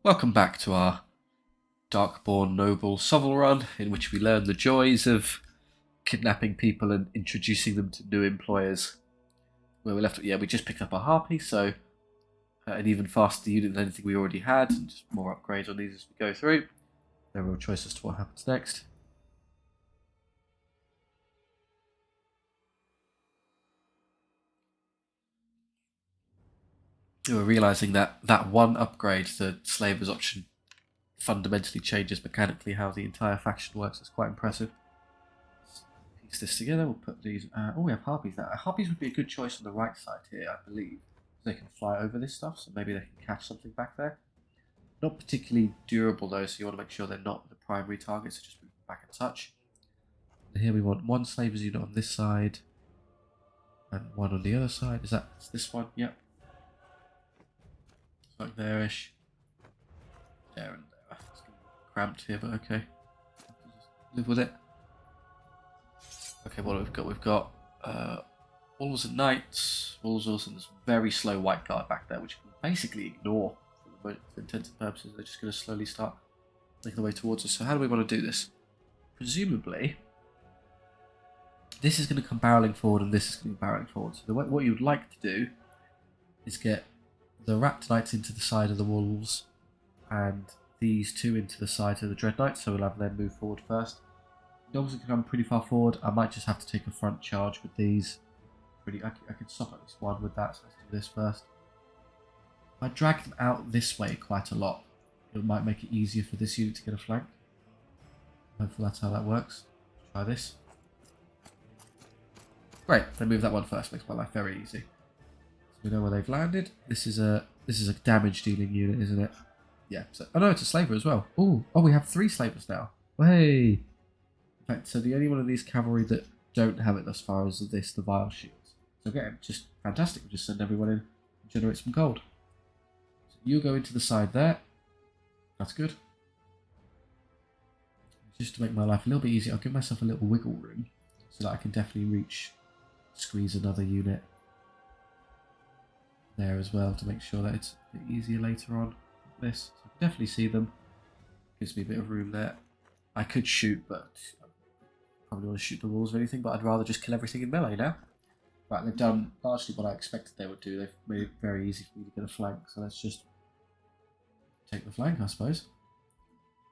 Welcome back to our Darkborn Noble SOVL run, in which we learn the joys of kidnapping people and introducing them to new employers. Where we left, we just picked up our harpy, so an even faster unit than anything we already had, and just more upgrades on these as we go through. No real choice as to what happens next. We're realising that one upgrade, the slavers option, fundamentally changes mechanically how the entire faction works. It's quite impressive. Let's piece this together. We'll put these. We have harpies now. Harpies would be a good choice on the right side here, I believe. They can fly over this stuff, so maybe they can catch something back there. Not particularly durable though, so you want to make sure they're not the primary target, so just move them back a touch. And here we want one slavers unit on this side, and one on the other side. Is that this one? Yep. It's like there-ish. There and there. It's getting cramped here, but okay. Live with it. Okay, what have we got? We've got wolves and knights. Wolves also, and there's very slow white guard back there, which you can basically ignore for intents and purposes. They're just going to slowly start making their way towards us. So how do we want to do this? Presumably, this is going to come barreling forward, and this is going to be barreling forward. So what you would like to do is get the raptor knights into the side of the wolves, and these two into the side of the dread knights. So we'll have them move forward first. Dogs can come pretty far forward. I might just have to take a front charge with these. I can stop at least one with that, so let's do this first. If I drag them out this way quite a lot, it might make it easier for this unit to get a flank. Hopefully that's how that works. Let's try this. Great, they move that one first, makes my life very easy. So we know where they've landed. This is a damage dealing unit, isn't it? Yeah. So, oh no, it's a slaver as well. Oh, we have 3 slavers now. Hey. In fact, so the only one of these cavalry that don't have it thus far is this, the vile shields. So again, just fantastic. We'll just send everyone in and generate some gold. So you go into the side there. That's good. Just to make my life a little bit easier, I'll give myself a little wiggle room so that I can definitely squeeze another unit there as well to make sure that it's a bit easier later on. Like this, so I can definitely see them. Gives me a bit of room there. I could shoot, but I probably want to shoot the walls or anything, but I'd rather just kill everything in melee now. Right, they've done largely what I expected they would do. They've made it very easy for me to get a flank, so let's just take the flank, I suppose.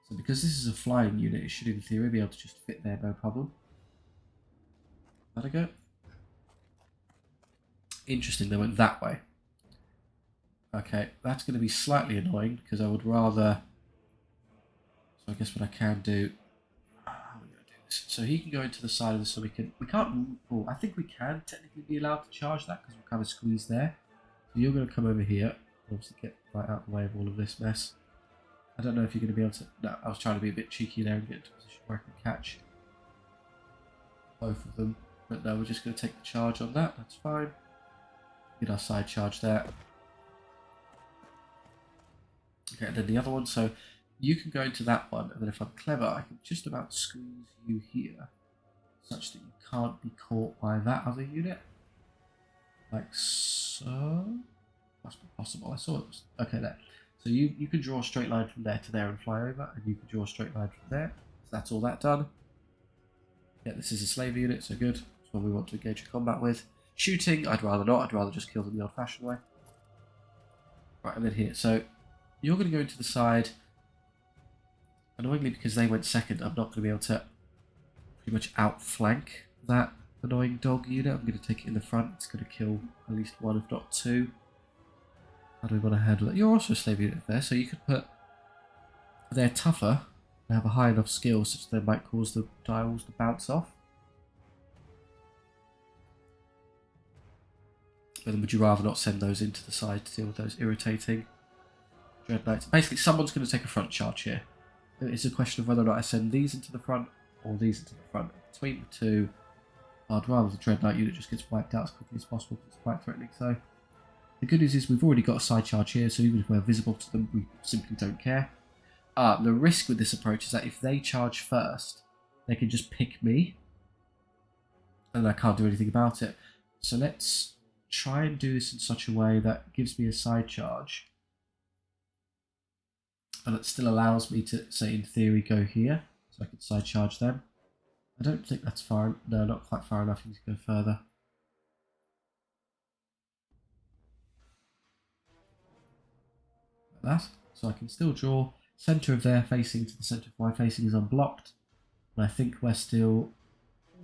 So because this is a flying unit, it should in theory be able to just fit there, no problem. Let it go. Interesting, they went that way. Okay, that's going to be slightly annoying, because I would rather... So I guess what I can do... How are we going to do this? So he can go into the side of this, so we can't... Oh, I think we can technically be allowed to charge that, because we're kind of squeezed there. So you're going to come over here, obviously get right out of the way of all of this mess. I don't know if you're going to be able to... No, I was trying to be a bit cheeky there and get into a position where I can catch both of them. But no, we're just going to take the charge on that, that's fine. Get our side charge there. Okay, and then the other one, so you can go into that one, and then if I'm clever, I can just about squeeze you here, such that you can't be caught by that other unit. Like so. Must be possible, I saw it was... Okay, there. So you can draw a straight line from there to there and fly over, and you can draw a straight line from there. So that's all that done. Yeah, this is a slave unit, so good. That's what we want to engage in combat with. Shooting, I'd rather not. I'd rather just kill them the old-fashioned way. Right, and then here. So you're going to go into the side. Annoyingly, because they went second, I'm not going to be able to pretty much outflank that annoying dog unit. I'm going to take it in the front. It's going to kill at least one, if not 2. How do we want to handle it? You're also a slave unit there, so you could put... They're tougher. They have a high enough skill such that they might cause the dials to bounce off. But then would you rather not send those into the side to deal with those irritating dread knights? Basically, someone's going to take a front charge here. It's a question of whether or not I send these into the front or these into the front. Between the two, I'd rather the dread knight unit just gets wiped out as quickly as possible because it's quite threatening. So the good news is we've already got a side charge here, so even if we're visible to them, we simply don't care. The risk with this approach is that if they charge first, they can just pick me, and I can't do anything about it. So let's try and do this in such a way that gives me a side charge but it still allows me to, say, in theory, go here, so I can side charge them. I don't think that's far. No, not quite far enough. I need to go further. Like that. So I can still draw. Centre of their facing to the centre of my facing is unblocked. And I think we're still...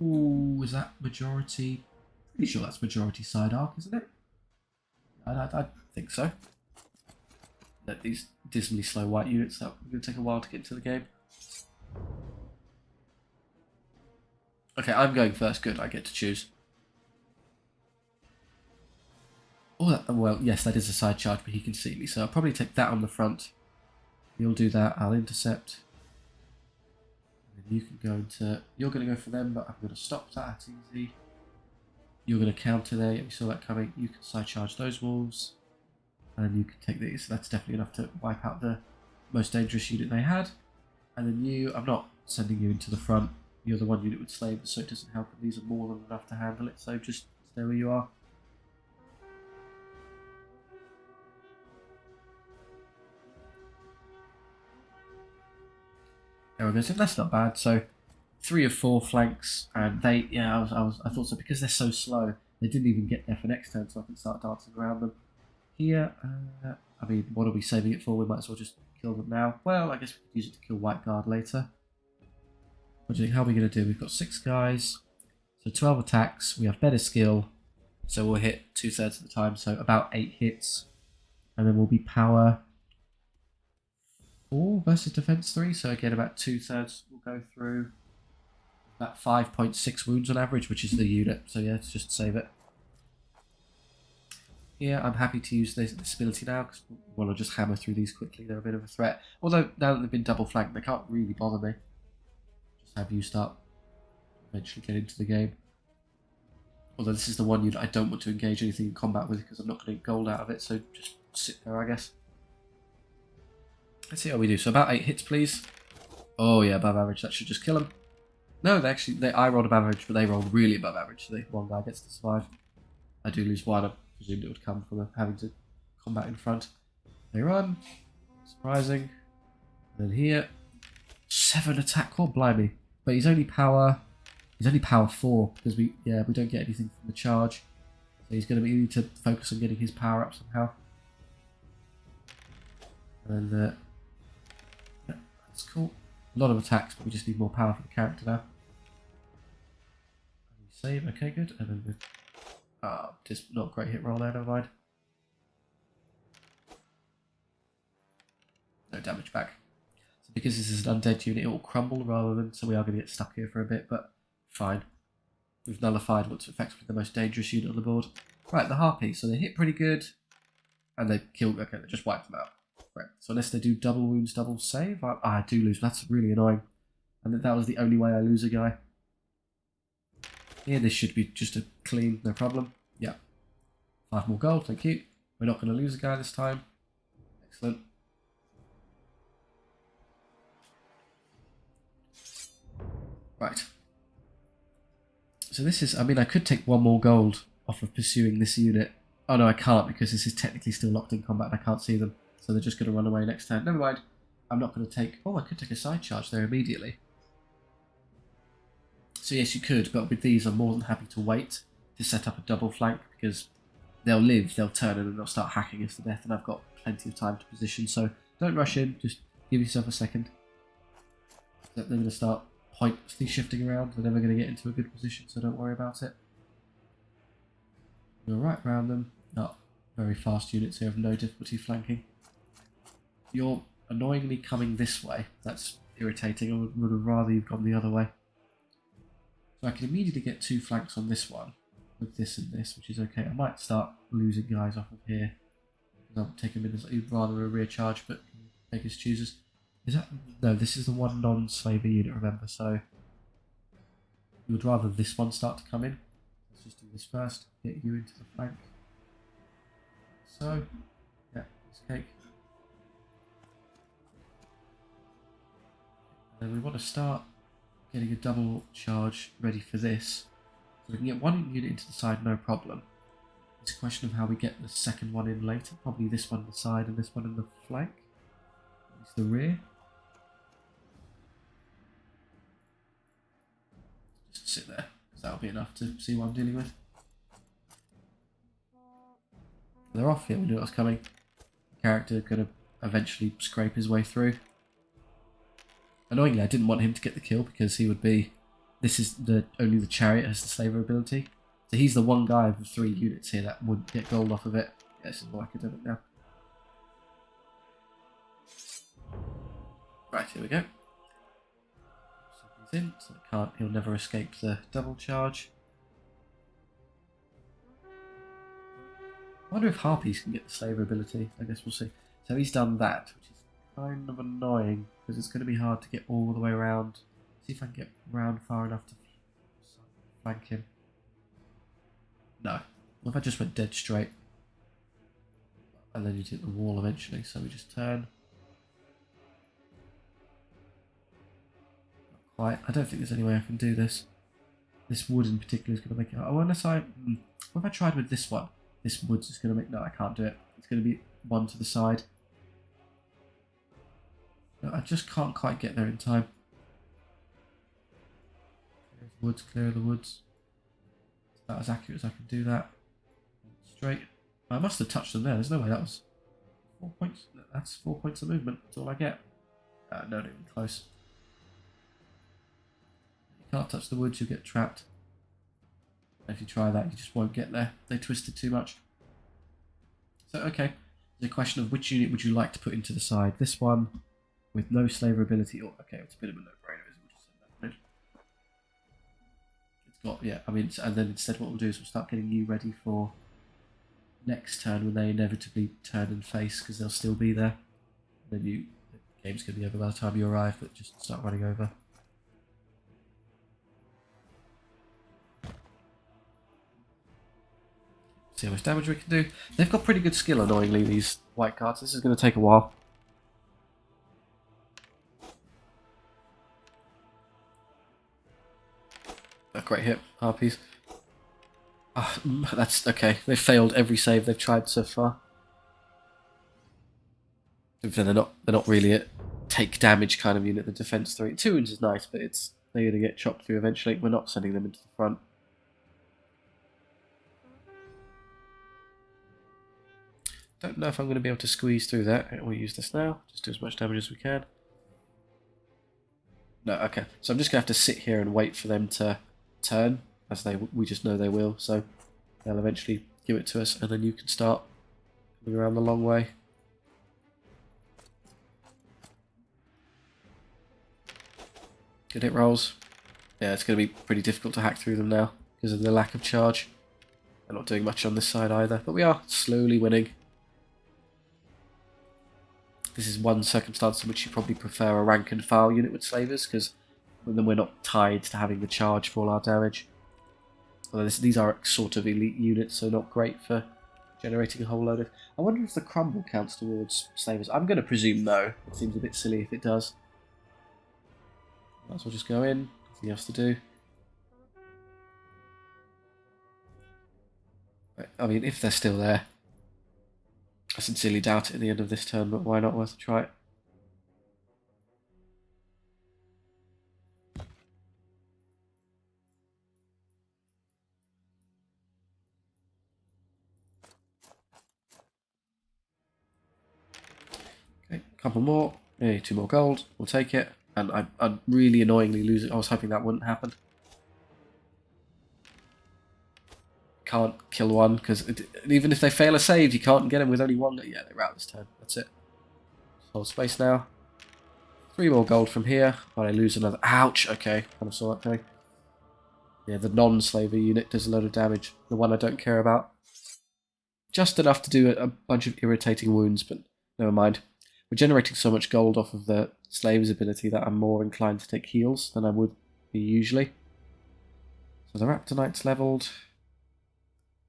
Ooh, is that majority? Pretty sure that's majority side arc, isn't it? I think so. These dismally slow white units, that are going to take a while to get into the game. Okay, I'm going first. Good, I get to choose. Oh, well, yes, that is a side charge, but he can see me, so I'll probably take that on the front. You'll do that. I'll intercept. And then you can go into... You're going to go for them, but I'm going to stop that. That's easy. You're going to counter there. You saw that coming. You can side charge those wolves. And you can take these. So that's definitely enough to wipe out the most dangerous unit they had. And then you... I'm not sending you into the front. You're the one unit with slaves, so it doesn't help. And these are more than enough to handle it. So just stay where you are. There we go. So that's not bad. So 3 of 4 flanks, and they, yeah, I thought so, because they're so slow. They didn't even get there for next turn, so I can start dancing around them. Here, I mean, what are we saving it for? We might as well just kill them now. Well, I guess we could use it to kill White Guard later. What do you think? How are we going to do? We've got 6 guys, so 12 attacks. We have better skill, so we'll hit 2/3 of the time, so about 8 hits, and then we'll be power 4 versus defense 3. So again, about 2/3 will go through. About 5.6 wounds on average, which is the unit. So yeah, let's just save it. Yeah, I'm happy to use this ability now because I want to just hammer through these quickly. They're a bit of a threat. Although now that they've been double flanked, they can't really bother me. Just have you start eventually get into the game. Although this is the one unit I don't want to engage anything in combat with because I'm not going to get gold out of it. So just sit there, I guess. Let's see how we do. So about 8 hits, please. Oh yeah, above average. That should just kill them. No, I rolled above average, but they rolled really above average, so one guy gets to survive. I do lose one. I presumed it would come from having to combat in front. They run. Surprising. And then here, 7 attack. Oh, blimey. But he's only power 4 because we don't get anything from the charge. So he's going to need to focus on getting his power up somehow. And then yeah, that's cool. A lot of attacks, but we just need more power for the character now. Save, okay, good. And then just not a great hit roll there, never mind. No damage back. So because this is an undead unit, it will crumble rather than, so we are going to get stuck here for a bit, but fine. We've nullified what's effectively the most dangerous unit on the board. Right, the Harpy. So they hit pretty good, and they killed, okay, they just wiped them out. Right, so unless they do double wounds, double save, I do lose. That's really annoying. And that was the only way I lose a guy. Here, this should be just a clean, no problem. Yeah. 5 more gold, thank you. We're not going to lose a guy this time. Excellent. Right. So this is, I mean, I could take 1 more gold off of pursuing this unit. Oh no, I can't because this is technically still locked in combat and I can't see them. So they're just going to run away next turn. Never mind. I'm not going to take... Oh, I could take a side charge there immediately. So yes, you could, but with these I'm more than happy to wait to set up a double flank because they'll live, they'll turn and then they'll start hacking us to death and I've got plenty of time to position. So don't rush in, just give yourself a second. They're going to start pointlessly shifting around. They're never going to get into a good position, so don't worry about it. You're right around them. Oh, very fast units here have no difficulty flanking. You're annoyingly coming this way. That's irritating. I would have rather you've gone the other way. So I can immediately get 2 flanks on this one with this and this, which is okay. I might start losing guys off of here. I'll take them in as rather a rear charge, but take his chooses. Is that no? This is the one non-slaver unit. Remember, so you would rather this one start to come in. Let's just do this first. Get you into the flank. So yeah, this cake. And we want to start getting a double charge ready for this. So we can get 1 unit into the side, no problem. It's a question of how we get the second one in later. Probably this one in the side and this one in the flank. It's the rear. Just sit there, because that'll be enough to see what I'm dealing with. They're off here, we knew what was coming. The character could have eventually scrape his way through. Annoyingly, I didn't want him to get the kill because he would be... This is only the chariot has the slaver ability. So he's the one guy of the 3 units here that would get gold off of it. Yeah, this is more academic now. Right, here we go. He's in, so he'll never escape the double charge. I wonder if Harpies can get the slaver ability. I guess we'll see. So he's done that, which is kind of annoying because it's going to be hard to get all the way around. See if I can get round far enough to flank him. No. What if I just went dead straight? And then you'd hit the wall eventually, so we just turn. Not quite. I don't think there's any way I can do this. This wood in particular is going to make it hard. Oh, unless I... What if I tried with this one? This wood's just going to make... No, I can't do it. It's going to be one to the side. No, I just can't quite get there in time. Clear the woods, clear the woods. It's about as accurate as I can do that. Straight. I must have touched them there. There's no way that was 4 points. That's 4 points of movement. That's all I get. No, not even close. You can't touch the woods, you'll get trapped. And if you try that, you just won't get there. They twisted too much. So, okay. There's a question of which unit would you like to put into the side. This one with no slaver ability. Or, okay, it's a bit of a no-brainer, isn't it? We'll just send that. It's got, yeah, I mean, and then instead what we'll do is we'll start getting you ready for next turn when they inevitably turn and face because they'll still be there. And then the game's going to be over by the time you arrive, but just start running over. See how much damage we can do. They've got pretty good skill, annoyingly, these white cards. This is going to take a while. A great hit, Harpies. That's okay. They've failed every save they've tried so far. They're not really a take damage kind of unit. The defense 3. 2 wounds is nice, but they're going to get chopped through eventually. We're not sending them into the front. Don't know if I'm going to be able to squeeze through that. We'll use this now. Just do as much damage as we can. No, okay. So I'm just going to have to sit here and wait for them to turn, as we just know they will. So they'll eventually give it to us, and then you can start coming around the long way. Good hit rolls. Yeah, it's going to be pretty difficult to hack through them now because of the lack of charge. They're not doing much on this side either, but we are slowly winning. This is one circumstance in which you probably prefer a rank and file unit with slavers, because then we're not tied to having the charge for all our damage. Although these are sort of elite units, so not great for generating a whole load of... I wonder if the crumble counts towards slavers. I'm going to presume no. It seems a bit silly if it does. Might as well just go in. Nothing else to do. I mean, if they're still there. I sincerely doubt it at the end of this turn, but why not? Worth a try. Okay, a couple more. Hey, 2 more gold. We'll take it. And I'd really annoyingly lose it. I was hoping that wouldn't happen. Can't kill one, because even if they fail a save, you can't get them with only one. Yeah, they're out this turn. That's it. Hold space now. 3 more gold from here, but I lose another. Ouch! Okay, kind of saw that coming. Yeah, the non-slaver unit does a load of damage. The one I don't care about. Just enough to do a bunch of irritating wounds, but never mind. We're generating so much gold off of the slave's ability that I'm more inclined to take heals than I would be usually. So the Raptor Knight's leveled.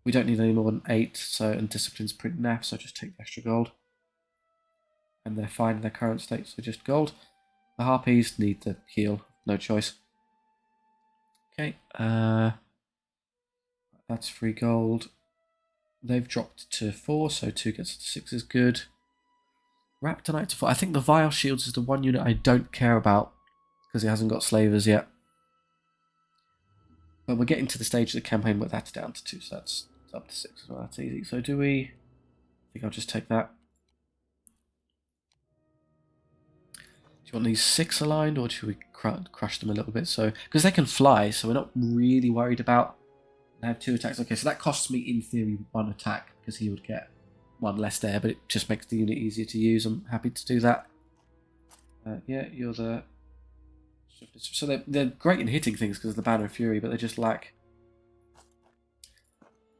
We don't need any more than 8, so and discipline's pretty naff, so just take the extra gold. And they're fine in their current state, so just gold. The Harpies need the heal, no choice. Okay, that's 3 gold. They've dropped to 4, so 2 gets to 6 is good. Raptor to 4. I think the Vile Shields is the one unit I don't care about because it hasn't got slavers yet. But we're getting to the stage of the campaign where that's down to 2, so that's up to 6 as well. That's easy. So do we... I think I'll just take that. Do you want these 6 aligned, or should we crush them a little bit? So because they can fly, so we're not really worried about... They have 2 attacks. Okay, so that costs me, in theory, 1 attack, because he would get 1 less there, but it just makes the unit easier to use. I'm happy to do that. Yeah, you're the... So they're great in hitting things because of the Banner of Fury, but they just lack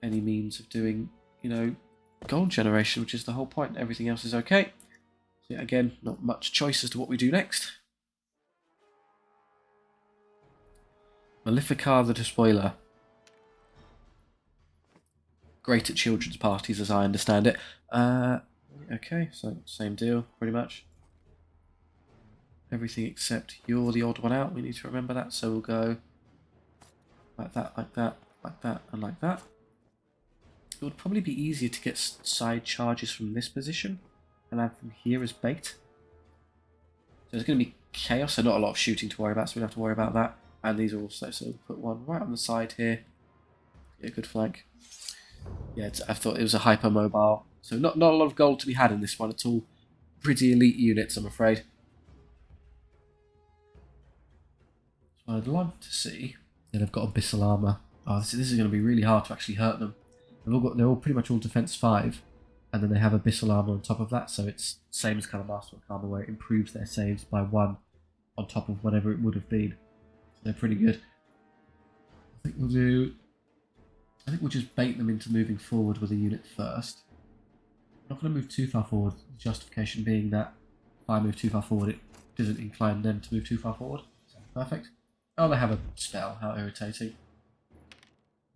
any means of doing, you know, gold generation, which is the whole point. Everything else is okay. So yeah, again, not much choice as to what we do next. Maleficar the Despoiler. Great at children's parties, as I understand it. Okay, so same deal, pretty much. Everything except you're the odd one out. We need to remember that. So we'll go like that, like that, like that, and like that. It would probably be easier to get side charges from this position and have them here as bait. So there's going to be chaos, so not a lot of shooting to worry about, so we don't have to worry about that. And these are also, so we'll put one right on the side here. Yeah, good flank. Yeah, I thought it was a hypermobile. So not a lot of gold to be had in this one at all. Pretty elite units, I'm afraid. So I'd love to see that they've got abyssal armor. Oh, this is going to be really hard to actually hurt them. They're all pretty much all defense 5, and then they have abyssal armor on top of that. So it's same as kind of Masterwork armor, where it improves their saves by 1 on top of whatever it would have been. So they're pretty good. I think we'll just bait them into moving forward with a unit first. I'm not going to move too far forward. The justification being that if I move too far forward, it doesn't incline them to move too far forward. So perfect. Oh, they have a spell. How irritating.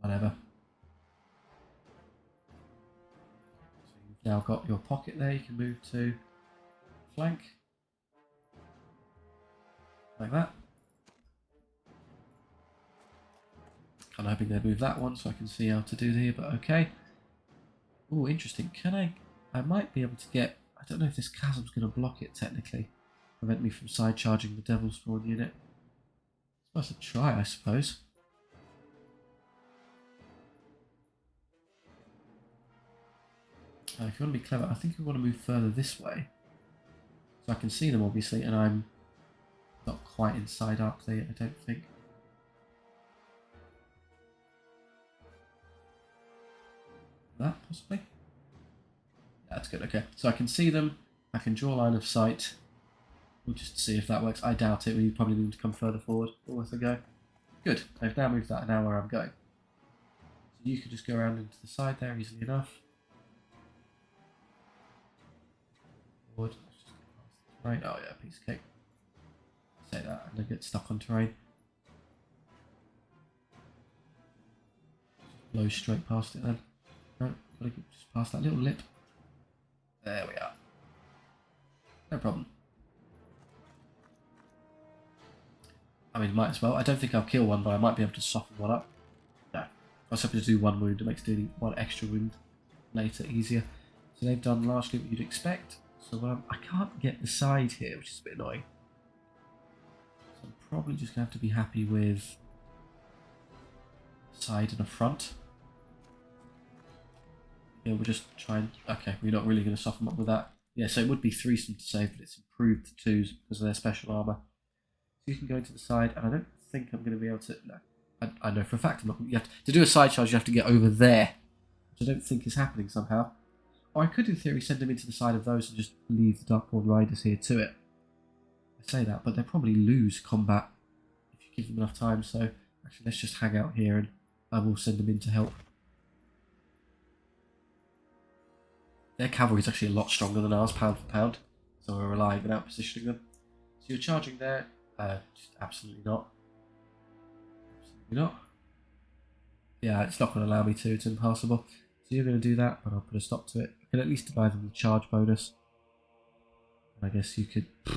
Whatever. So you've now got your pocket there. You can move to flank. Like that. Kind of hoping they'd move that one so I can see how to do here, but okay. Oh, interesting. I might be able to get... I don't know if this chasm's going to block it, technically. Prevent me from side charging the Devil's Spawn unit. It's worth a try, I suppose. If you want to be clever, I think we want to move further this way. So I can see them, obviously, and I'm not quite inside up there, I don't think. That, possibly? That's good, okay. So I can see them, I can draw a line of sight. We'll just see if that works. I doubt it, we probably need to come further forward. Worth a go. Good, they've now moved that now where I'm going. So you could just go around into the side there easily enough. Forward. Right, oh yeah, piece of cake. Say that and then get stuck on terrain. Just blow straight past it then. No, gotta get just past that little lip. There we are. No problem. I mean, might as well. I don't think I'll kill one, but I might be able to soften one up. No. I was hoping to do 1 wound. It makes doing 1 extra wound later easier. So they've done largely what you'd expect. So I can't get the side here, which is a bit annoying. So I'm probably just going to have to be happy with a side and a front. Yeah, we'll just try and... Okay, we're not really going to soften up with that. Yeah, so it would be 3-some to save, but it's improved to 2s because of their special armour. So you can go to the side, and I don't think I'm going to be able to... No, I know for a fact I'm not... You have to do a side charge, you have to get over there, which I don't think is happening somehow. Or I could, in theory, send them into the side of those and just leave the Darkborn Riders here to it. I say that, but they'll probably lose combat if you give them enough time, so actually let's just hang out here and I will send them in to help. Their cavalry is actually a lot stronger than ours, pound for pound, so we're relying on out-positioning them. So you're charging there? Just absolutely not. Absolutely not. Yeah, it's not going to allow me to, it's impossible. So you're going to do that, but I'll put a stop to it. I can at least deny them the charge bonus. I guess you could... Do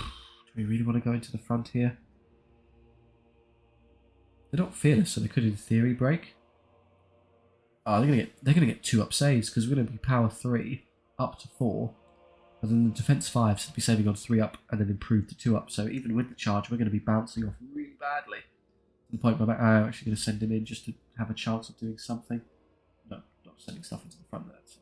we really want to go into the front here? They're not fearless, so they could in theory break. Oh, they're gonna get 2 up saves because we're gonna be power 3 up to 4. But then the defense 5 should be saving on 3 up and then improve to 2 up. So even with the charge, we're going to be bouncing off really badly. To the point where I'm actually going to send him in just to have a chance of doing something. No, not sending stuff into the front there. So.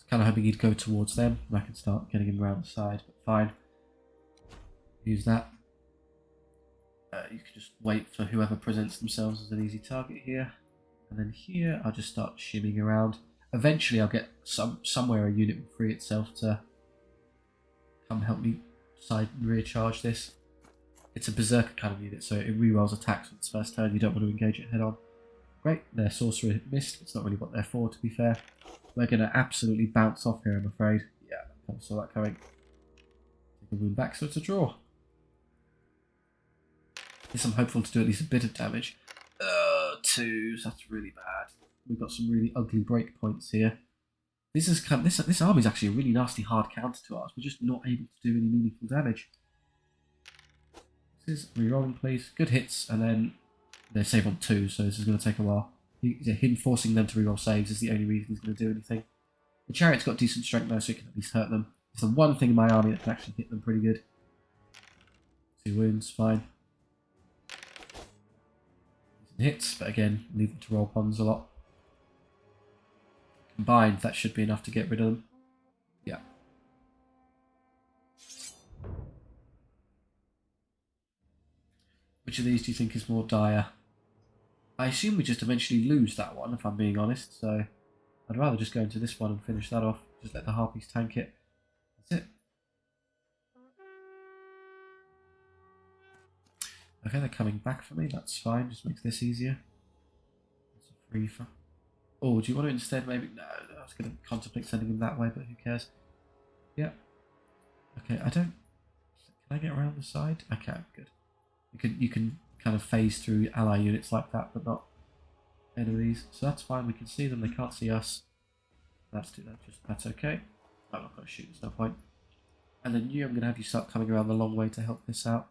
Kind of hoping he'd go towards them and I can start getting him around the side, but fine. Use that. You can just wait for whoever presents themselves as an easy target here. And then here, I'll just start shimmying around. Eventually, I'll get somewhere a unit will free itself to come help me side and rear charge this. It's a berserker kind of unit, so it rerolls attacks on its first turn. You don't want to engage it head on. Great, their sorcerer missed. It's not really what they're for, to be fair. We're going to absolutely bounce off here, I'm afraid. Yeah, I saw that coming. Take a wound back, so it's a draw. Yes, I'm hopeful to do at least a bit of damage. 2, so that's really bad. We've got some really ugly breakpoints here. This army is actually a really nasty hard counter to ours. We're just not able to do any meaningful damage. This is rerolling, please. Good hits, and then they save on 2, so this is going to take a while. Him forcing them to reroll saves is the only reason he's going to do anything. The chariot's got decent strength though, so it can at least hurt them. It's the one thing in my army that can actually hit them pretty good. 2 wounds, fine. Hits, but again, leave them to roll bonds a lot. Combined, that should be enough to get rid of them. Yeah. Which of these do you think is more dire? I assume we just eventually lose that one, if I'm being honest, so I'd rather just go into this one and finish that off. Just let the Harpies tank it. That's it. Okay, they're coming back for me, that's fine, just makes this easier. That's a free for... Oh, do you want to instead maybe... No, I was going to contemplate sending him that way, but who cares? Yeah. Okay, I don't... Can I get around the side? I can, good. You can kind of phase through ally units like that, but not enemies. So that's fine, we can see them, they can't see us. Let's do that, that's okay. I'm not going to shoot, there's no point. And then I'm going to have you start coming around the long way to help this out.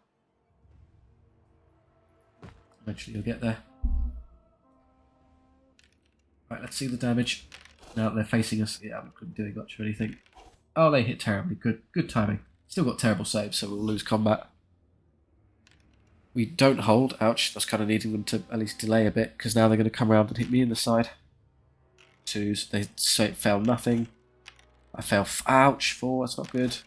Eventually you'll get there. Right, let's see the damage. Now they're facing us. Yeah, I'm not doing much or anything. Oh, they hit terribly. Good timing. Still got terrible saves, so we'll lose combat. We don't hold. Ouch. That's kind of needing them to at least delay a bit, because now they're going to come around and hit me in the side. 2s. They fail nothing. I fail. Ouch. 4. That's not good.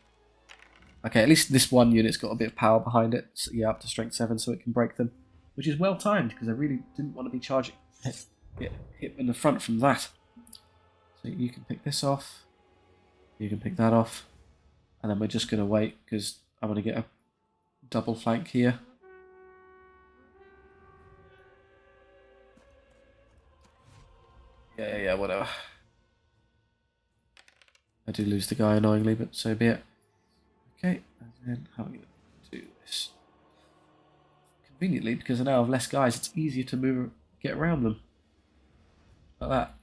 Okay, at least this one unit's got a bit of power behind it. So, yeah, up to strength 7, so it can break them. Which is well timed, because I really didn't want to be charging. Hit in the front from that. So you can pick this off. You can pick that off. And then we're just going to wait, because I want to get a double flank here. Yeah, whatever. I do lose the guy annoyingly, but so be it. Okay, and then how are we going to do this? Conveniently, because I now have less guys, it's easier to move, get around them. Like that.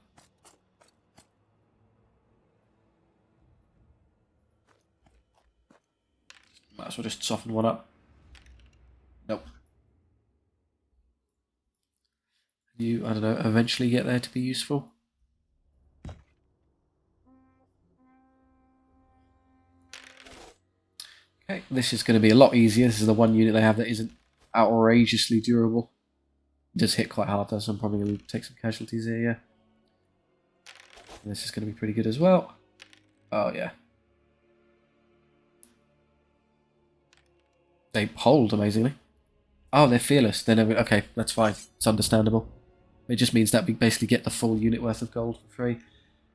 Might as well just soften one up. Nope. You, I don't know, eventually get there to be useful. Okay, this is going to be a lot easier. This is the one unit they have that isn't outrageously durable. It does hit quite hard though, so I'm probably going to take some casualties here, yeah. And this is going to be pretty good as well. Oh, yeah. They hold amazingly. Oh, they're fearless. They're never... Okay, that's fine. It's understandable. It just means that we basically get the full unit worth of gold for free.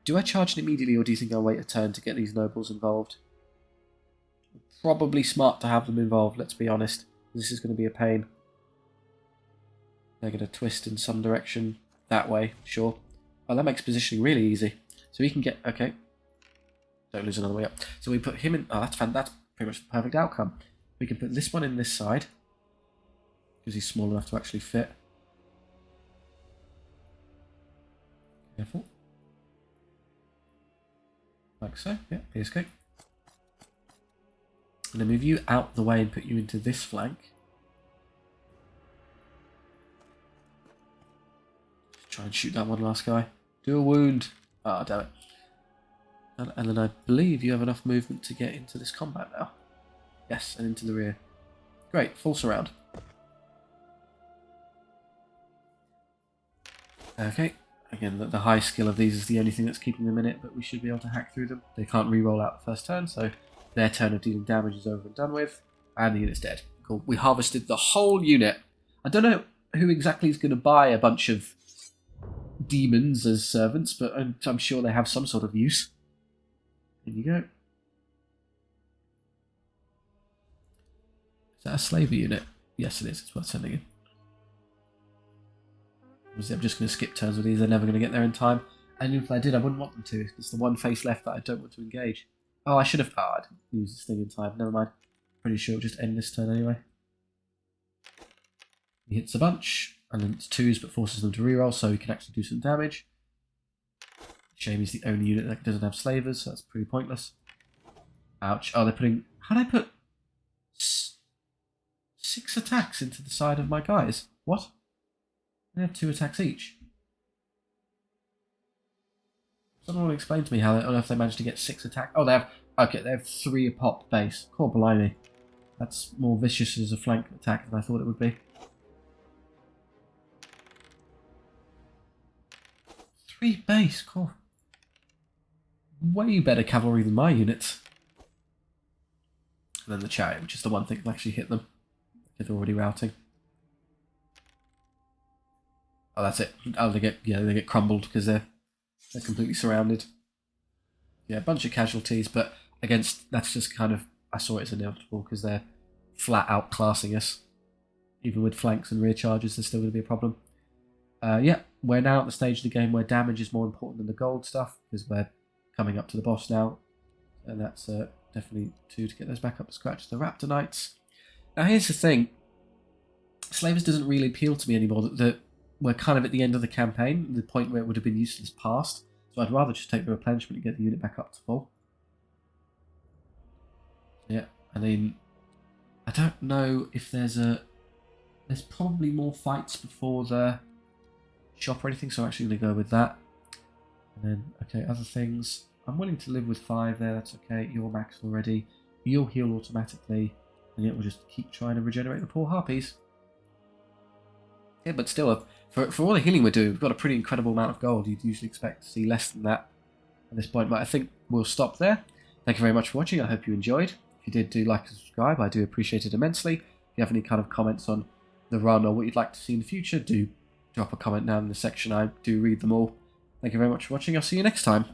Do I charge it immediately, or do you think I'll wait a turn to get these nobles involved? Probably smart to have them involved, let's be honest. This is going to be a pain. They're going to twist in some direction. That way, sure. Oh, that makes positioning really easy. So we can get... Okay. Don't lose another way up. So we put him in... Oh, that's pretty much the perfect outcome. We can put this one in this side, because he's small enough to actually fit. Careful. Like so. Yeah, escape. And then move you out the way and put you into this flank. Try and shoot that one last guy. Do a wound. Ah, damn it. And then I believe you have enough movement to get into this combat now. Yes, and into the rear. Great, full surround. Okay, again, the high skill of these is the only thing that's keeping them in it, but we should be able to hack through them. They can't re-roll out the first turn, so their turn of dealing damage is over and done with, and the unit's dead. Cool. We harvested the whole unit. I don't know who exactly is going to buy a bunch of demons as servants, but I'm sure they have some sort of use. There you go. Is that a slaver unit? Yes, it is. It's worth sending in. Obviously, I'm just going to skip turns with these. They're never going to get there in time. And if I did, I wouldn't want them to. It's the one face left that I don't want to engage. Oh, I should have... Oh, I didn't use this thing in time. Never mind. Pretty sure it'll just end this turn anyway. He hits a bunch, and then it's 2s, but forces them to reroll, so he can actually do some damage. Shame he's the only unit that doesn't have slavers, so that's pretty pointless. Ouch. Oh, they're putting... How'd I put 6 attacks into the side of my guys? What? They have 2 attacks each. Someone will explain to me how. I don't know if they managed to get 6 attacks. Oh, they have. Okay, they have 3 a pop base. Cool, blimey. That's more vicious as a flank attack than I thought it would be. 3 base, cool. Way better cavalry than my units. And then the chariot, which is the one thing that can actually hit them. They're already routing. Oh, that's it. Oh, they get crumbled because they're completely surrounded. Yeah, a bunch of casualties, but that's just kind of, I saw it as inevitable because they're flat out classing us. Even with flanks and rear charges, there's still going to be a problem. Yeah, we're now at the stage of the game where damage is more important than the gold stuff because we're coming up to the boss now, and that's definitely 2 to get those back up to scratch. The Raptor Knights. Now here's the thing, Slavers doesn't really appeal to me anymore. We're kind of at the end of the campaign, the point where it would have been useless past, so I'd rather just take the replenishment and get the unit back up to full. Yeah, I mean, I don't know if there's probably more fights before the shop or anything, so I'm actually going to go with that. And then, okay, other things. I'm willing to live with 5 there, that's okay. You're max already. You'll heal automatically. And yet we'll just keep trying to regenerate the poor harpies. Yeah, but still, for all the healing we're doing, we've got a pretty incredible amount of gold. You'd usually expect to see less than that at this point, but I think we'll stop there. Thank you very much for watching. I hope you enjoyed. If you did, do like and subscribe. I do appreciate it immensely. If you have any kind of comments on the run or what you'd like to see in the future, do drop a comment down in the section. I do read them all. Thank you very much for watching. I'll see you next time.